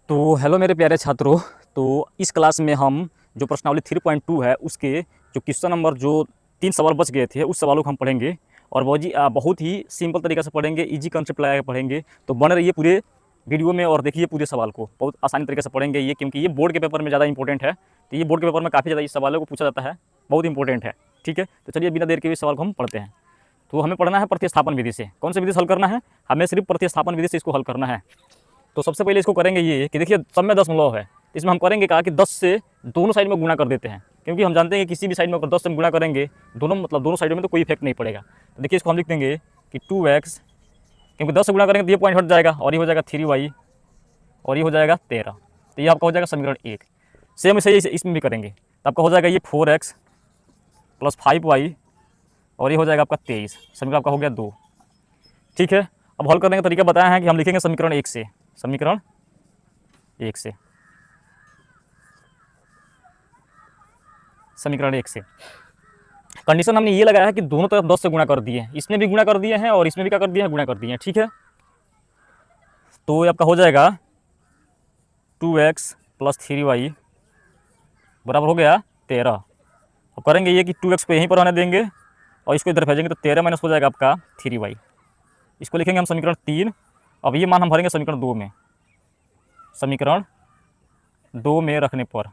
तो हेलो मेरे प्यारे छात्रों। तो इस क्लास में हम जो प्रश्नावली 3.2 है उसके जो क्वेश्चन नंबर जो 3 सवाल बच गए थे उस सवालों को हम पढ़ेंगे और बहुत ही सिंपल तरीके से पढ़ेंगे, इजी कंसेप्ट लगा के पढ़ेंगे। तो बने रहिए पूरे वीडियो में और देखिए पूरे सवाल को, बहुत आसानी तरीके से पढ़ेंगे ये, क्योंकि ये बोर्ड के पेपर में ज़्यादा इंपॉर्टेंट है। तो ये बोर्ड के पेपर में काफ़ी ज़्यादा इस सवालों को पूछा जाता है, बहुत इंपॉर्टेंट है। ठीक है, तो चलिए बिना देर के इस सवाल को हम पढ़ते हैं। तो हमें पढ़ना है प्रतिस्थापन विधि से। कौन सी विधि से हल करना है? हमें सिर्फ प्रतिस्थापन विधि से इसको हल करना है। तो सबसे पहले इसको करेंगे ये कि देखिए सब में दशमलव है, इसमें हम करेंगे कहा कि 10 से दोनों साइड में गुणा कर देते हैं, क्योंकि हम जानते हैं कि किसी भी साइड में अगर 10 से गुणा करेंगे दोनों साइडों में तो कोई इफेक्ट नहीं पड़ेगा। तो देखिए इसको हम लिख देंगे कि 2x, क्योंकि 10 से गुणा करेंगे तो ये पॉइंट हट जाएगा और ये हो जाएगा 3y और ये हो जाएगा 13। तो ये आपका हो जाएगा समीकरण 1। सेम सही इसमें भी करेंगे तो आपका हो जाएगा ये 4x + 5y और ये हो जाएगा आपका 23। समीकरण आपका हो गया 2। ठीक है, अब हल करने का तरीका बताया है कि हम लिखेंगे समीकरण 1 से। समीकरण 1 से, समीकरण 1 से कंडीशन हमने ये लगाया है कि दोनों तरफ 10 से गुणा कर दिए हैं, इसमें भी गुणा कर दिए हैं और इसमें भी क्या कर दिए हैं, गुणा कर दिए हैं। ठीक है, तो ये आपका हो जाएगा 2x + 3y बराबर हो गया 13। अब करेंगे ये कि 2x को यहीं पर आने देंगे और इसको इधर भेजेंगे तो 13 माइनस हो जाएगा आपका 3y। इसको लिखेंगे हम समीकरण 3। अब ये मान हम भरेंगे समीकरण 2 में। समीकरण 2 में रखने पर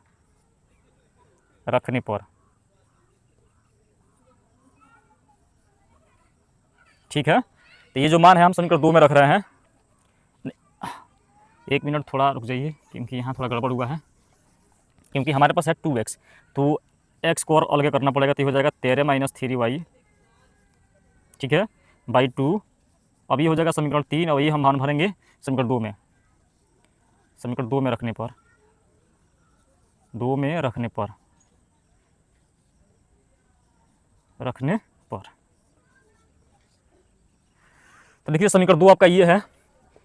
ठीक है, तो ये जो मान है हम समीकरण 2 में रख रहे हैं। 1 मिनट थोड़ा रुक जाइए, क्योंकि यहाँ थोड़ा गड़बड़ हुआ है, क्योंकि हमारे पास है 2x, तो x को और अलग करना पड़ेगा। तो हो जाएगा 13 - 3y, ठीक है, बाई 2। अब ये हो जाएगा समीकरण 3 और ये हम मान भरेंगे समीकरण 2 में। समीकरण 2 में रखने पर तो देखिए समीकरण 2 आपका ये है,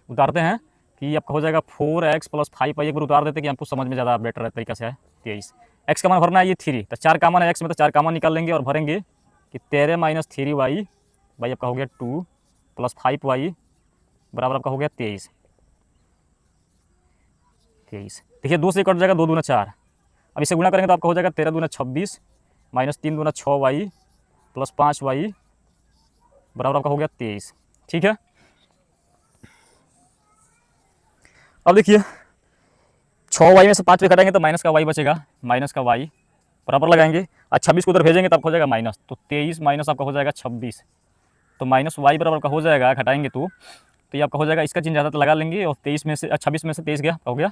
उतारते हैं कि आपका हो जाएगा 4x + 5y। एक बार उतार देते कि आपको समझ में ज़्यादा बेटर तरीका से है। 23, x का मान भरना है ये 3, तो 4 का मान है x में, तो 4 का मान निकाल लेंगे और भरेंगे कि 13 - 3y बाई आपका हो गया 2 + 5y बराबर आपका हो गया 23। देखिए 2 से कट जाएगा, 2 दूना 4। अब इसे गुणा करेंगे तो आपका हो जाएगा 13 दूना 26 - 3 दूना 6y + 5y बराबर आपका हो गया 23। ठीक है, अब देखिए 6y में से 5 पे घटाएंगे तो माइनस का y बचेगा, माइनस का y बराबर लगाएंगे और 26 को उधर भेजेंगे तो आपका हो जाएगा माइनस, तो 23 माइनस आपका हो जाएगा 26, तो माइनस y बराबर का हो जाएगा, घटाएंगे तो ये आपका हो जाएगा, इसका चिन्ह ज़्यादा तो लगा लेंगे और 23 में से 26 में से 23 गया, हो गया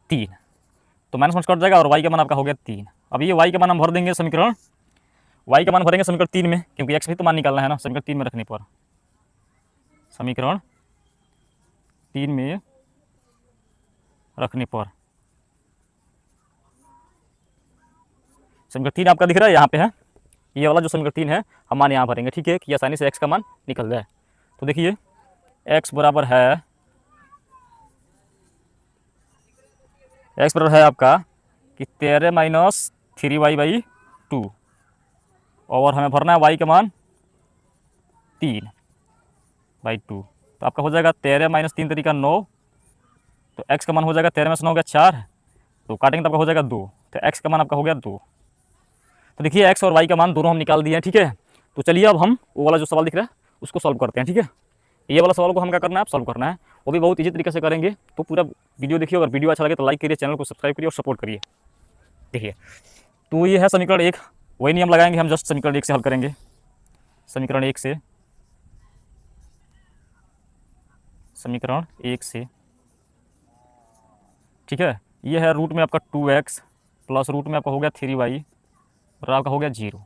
3, तो माइनस कट जाएगा और y का मान आपका हो गया 3। अब ये y का मान हम भर देंगे समीकरण, y का मान भरेंगे समीकरण 3 में, क्योंकि x भी तो मान निकालना है ना। समीकरण 3 में रखने पर, समीकरण 3 में रखने पर समीकरण 3 आपका दिख रहा है यहाँ पे है, ये वाला जो समीकरण 3 है हम मान यहाँ भरेंगे। ठीक है, कि आसानी से x का मान निकल जाए। तो देखिए x बराबर है आपका कि 13 - 3y बाई 2 और हमें भरना है y का मान 3 बाई 2, तो आपका हो जाएगा 13 - 3 तरीका 9, तो x का मान हो जाएगा 13 में से 9 हो गया 4, तो काटेंगे तो आपका हो जाएगा 2, तो x का मान आपका हो गया 2। तो देखिए x और y का मान दोनों हम निकाल दिए हैं। ठीक है, तो चलिए अब हम वो वाला जो सवाल दिख रहा है उसको सॉल्व करते हैं। ठीक है, ये वाला सवाल को हम क्या करना है, सॉल्व करना है, वो भी बहुत ईजी तरीके से करेंगे। तो पूरा वीडियो देखिए, अगर वीडियो अच्छा लगे तो लाइक करिए, चैनल को सब्सक्राइब करिए और सपोर्ट करिए। देखिए तो ये है समीकरण 1, वही नियम लगाएंगे हम, जस्ट समीकरण 1 से हल करेंगे। समीकरण 1 से, समीकरण 1 से, ठीक है, ये है रूट में आपका 2x प्लस रूट में आपका हो गया 3y बराबर आपका हो गया 0।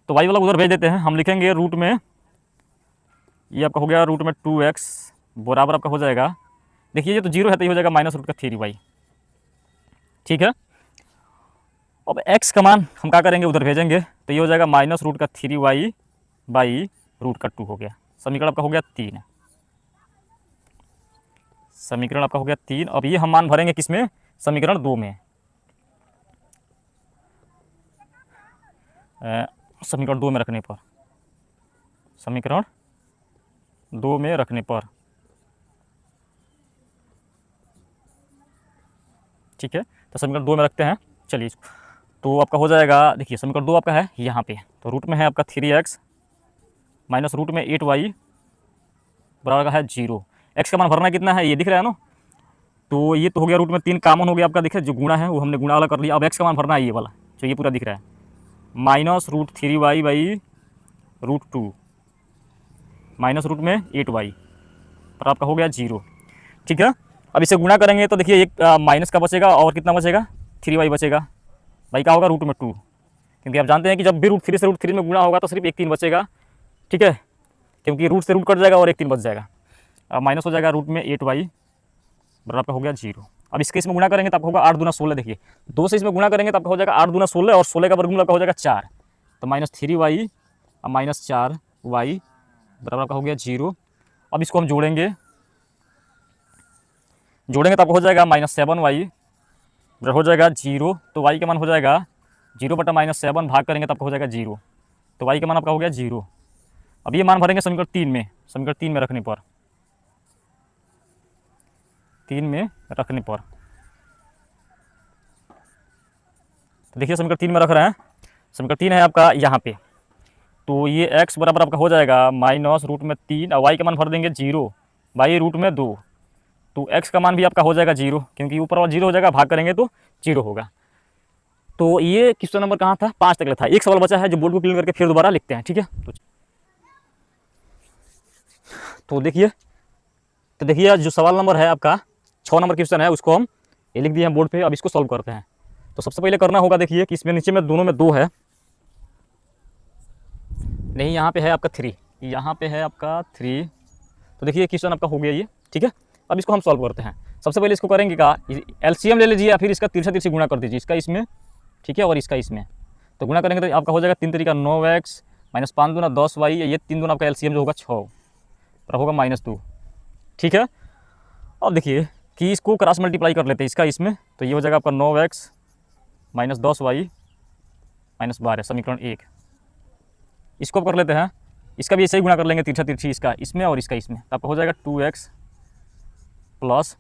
तो y वाला उधर भेज देते हैं, हम लिखेंगे रूट में, ये आपका हो गया रूट में 2x बराबर आपका हो जाएगा, देखिए ये तो 0 है तो ये हो जाएगा माइनस रूट का 3y। ठीक है, अब x का मान हम क्या करेंगे, उधर भेजेंगे, तो ये हो जाएगा माइनस रूट का 3y बाई रूट का 2 हो गया। समीकरण आपका हो गया 3, समीकरण आपका हो गया 3। अब ये हम मान भरेंगे किसमें, समीकरण 2 में। समीकरण 2 में रखने पर, समीकरण 2 में रखने पर ठीक है, तो समीकरण 2 में रखते हैं। चलिए इसको, तो आपका हो जाएगा, देखिए समीकरण 2 आपका है यहाँ पे, तो रूट में है आपका 3x माइनस रूट में 8y बराबर का है 0। एक्स का मान भरना कितना है, ये दिख रहा है ना, तो ये तो हो गया रूट में 3 कॉमन हो गया आपका, देखिए जो गुणा है वो हमने गुणा वाला कर लिया। अब एक्स का मान भरना है ये वाला जो ये पूरा दिख रहा है, minus root 3y by root 2 minus root में 8y पर आपका हो गया 0। ठीक है, अब इसे गुणा करेंगे तो देखिए एक माइनस का बचेगा और कितना बचेगा, 3y बचेगा, भाई क्या होगा रूट में 2, क्योंकि आप जानते हैं कि जब भी रूट 3 से रूट 3 में गुणा होगा तो सिर्फ एक 3 बचेगा। ठीक है, क्योंकि रूट से रूट कट जाएगा और एक 3 बच जाएगा, माइनस हो जाएगा रूट में 8y बराबर आपका हो गया 0। अब इसके इसमें गुणा करेंगे तो आपका होगा 8 दूना 16, देखिए 2 से इसमें गुणा करेंगे तो आपका हो जाएगा 8 दूना 16 और 16 का वर्गमूल आपका हो जाएगा 4, तो माइनस 3y और माइनस 4y बराबर आपका हो गया 0। अब इसको हम जोड़ेंगे तो आपको हो जाएगा माइनस 7y बराबर हो जाएगा 0, तो y का मान हो जाएगा 0 बटा माइनस 7 भाग करेंगे तो आपका हो जाएगा 0, तो y का मान आपका हो गया 0। अब ये मान भरेंगे समीकरण 3 में, समीकरण 3 में रखने पर, 3 में रखने पर, तो देखिए समीकरण 3 में रख रहे हैं, समीकरण 3 है आपका यहाँ पे, तो ये x बराबर आपका हो जाएगा माइनस रूट में 3 और y का मान भर देंगे 0 बाई रूट में 2, तो x का मान भी आपका हो जाएगा 0, क्योंकि ऊपर वाला 0 हो जाएगा, भाग करेंगे तो 0 होगा। तो ये क्वेश्चन नंबर कहाँ था, 5 तक था। एक सवाल बचा है जो बोर्ड को क्लीन करके फिर दोबारा लिखते हैं। ठीक है, तो देखिए जो सवाल नंबर है आपका 6 नंबर क्वेश्चन है, उसको हम ये लिख दिए हैं बोर्ड पे। अब इसको सॉल्व करते हैं। तो सबसे पहले करना होगा, देखिए कि इसमें नीचे में दोनों में 2 है, नहीं यहाँ पे है आपका 3, यहाँ पे है आपका 3, तो देखिए क्वेश्चन आपका हो गया ये। ठीक है, अब इसको हम सॉल्व करते हैं। सबसे पहले इसको करेंगे का एलसीएम ले लीजिए या फिर इसका तिरछा तिरछी गुणा कर दीजिए, इसका इसमें, ठीक है, और इसका इसमें। तो गुणा करेंगे तो आपका हो जाएगा 3 तरीका 9x माइनस 5 दूना 10y, ये 3 दूना आपका एलसीएम जो होगा 6 और होगा -2। ठीक है, अब देखिए कि इसको क्रॉस मल्टीप्लाई कर लेते हैं इसका इसमें, तो ये हो जाएगा आपका 9x माइनस 10y माइनस 12, समीकरण 1। इसको कर लेते हैं, इसका भी ऐसे ही गुणा कर लेंगे तिरछा तिरछी, इसका इसमें और इसका इसमें, तो आपका हो जाएगा 2x प्लस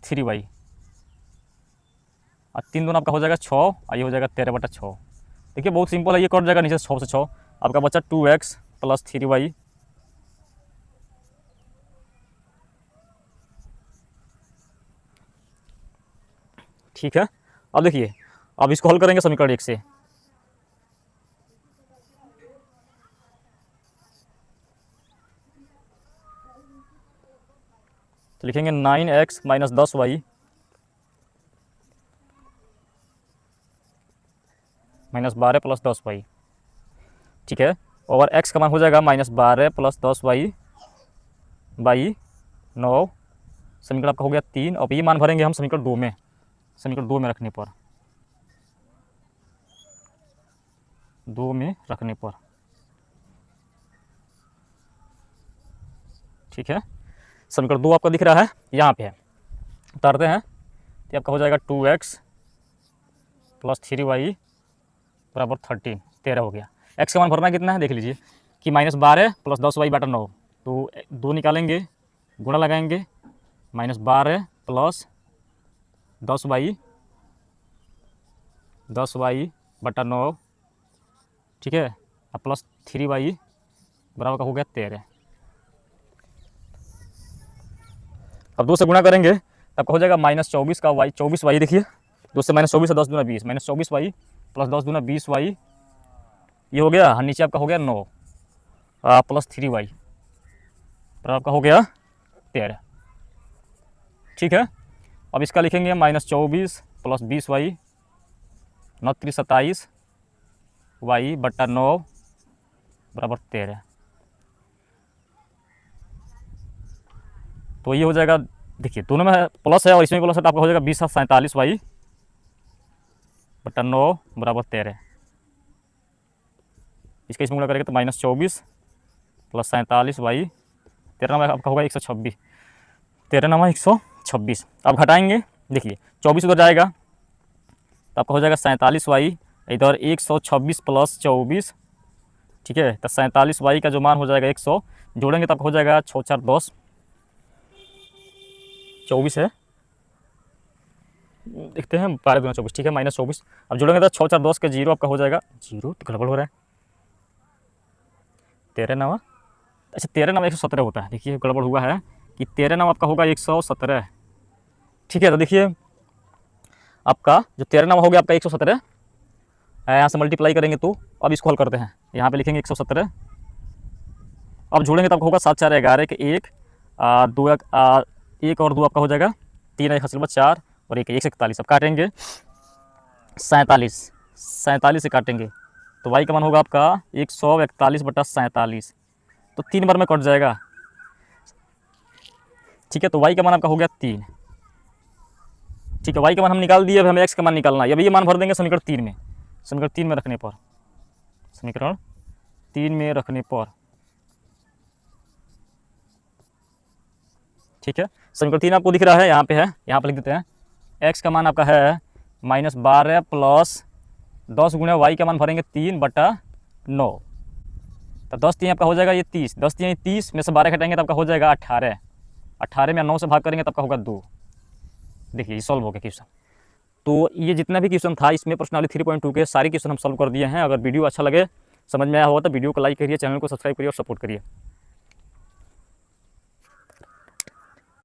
3y और 3 दूना आपका हो जाएगा 6 और ये हो जाएगा 13 बटा 6। देखिए बहुत सिंपल है, ये कट जाएगा नीचे 6 से 6, आपका बचा 2x प्लस 3y ठीक है। अब देखिए, अब इसको हल करेंगे समीकरण 1 से, तो लिखेंगे 9x minus 10y minus 12 plus 10y। ठीक है, और x का मान हो जाएगा माइनस 12 प्लस 10y बाई 9, समीकरण आपका हो गया 3। और ये मान भरेंगे हम समीकरण 2 में, समीकरण 2 में रखने पर, 2 में रखने पर। ठीक है, समीकरण 2 आपका दिख रहा है, यहाँ पे है, उतारते हैं तो आपका हो जाएगा 2x प्लस 3y बराबर 13 हो गया। x का मान भरना कितना है देख लीजिए कि -12 प्लस 10y बटा 9, तो 2 निकालेंगे, गुणा लगाएंगे, -12 प्लस 10y बटा 9, ठीक है, और प्लस 3y बराबर का हो गया 13। अब 2 से गुणा करेंगे तो आपका हो जाएगा -24 का y, 24y, देखिए 2 से -24 है 10 दूना 20, -24y प्लस 10 दूना 20y, ये हो गया, नीचे आपका हो गया 9 प्लस 3y बराबर आपका हो गया 13। ठीक है, अब इसका लिखेंगे -24 प्लस 20y 9 3 27 y बट्टा 9 बराबर 13। तो ये हो जाएगा, देखिए दोनों में प्लस है और इसमें प्लस है, तो आपका हो जाएगा 20 47 y बट्टा 9 बराबर 13। इसका इसमें गुणा करेंगे तो -24 प्लस 47 y, 13 में आपका होगा 126, 13 में 126। अब घटाएंगे, देखिए 24 उधर जाएगा तो आपका हो जाएगा 47 y, इधर 126 प्लस 24, ठीक है, तो 47 y का जो मान हो जाएगा 100, जोड़ेंगे तो आपका हो जाएगा 6 4 10, 24 है देखते हैं 12 दूना 24, ठीक है, -24। अब जोड़ेंगे तो 6 4 10 के 0 आपका हो जाएगा 0, तो गड़बड़ हो रहा है। 13 9, अच्छा 13 9 117 होता है, देखिए गड़बड़ हुआ है कि 13 9 आपका होगा 117, ठीक है। तो देखिए आपका जो 13 9 हो गया आपका 117, यहाँ से मल्टीप्लाई करेंगे तो अब इसको हल करते हैं, यहाँ पे लिखेंगे 117, अब जोड़ेंगे तो आपका होगा 7 4 11 के 1 2 1 और 2 आपका हो जाएगा 3 1 हासिल 4 और 1 1 से 41। अब काटेंगे 47 से काटेंगे तो y का मान होगा आपका 141/47, तो 3 बार में कट जाएगा, ठीक है। तो y का मान आपका हो गया 3, ठीक है। y का मान हम निकाल दिए, अब हमें x का मान निकालना है। अब ये मान भर देंगे समीकरण 3 में, समीकरण 3 में रखने पर, समीकरण 3 में रखने पर, ठीक है। समीकरण 3 आपको दिख रहा है, यहाँ पे है, यहाँ पे लिख देते हैं। x का मान आपका है -12 प्लस 10 गुणा y का मान भरेंगे 3/9, तो 10 3 आपका हो जाएगा ये 30, 10 3 30 में से 12 घटाएंगे तो आपका हो जाएगा 18, 18 में 9 से भाग करेंगे तो आपका होगा 2। देखिए ये सॉल्व हो गया क्वेश्चन। तो ये जितना भी क्वेश्चन था इसमें प्रश्नावली 3.2 के सारे क्वेश्चन हम सॉल्व कर दिए हैं। अगर वीडियो अच्छा लगे, समझ में आया हो तो वीडियो को लाइक करिए, चैनल को सब्सक्राइब करिए और सपोर्ट करिए।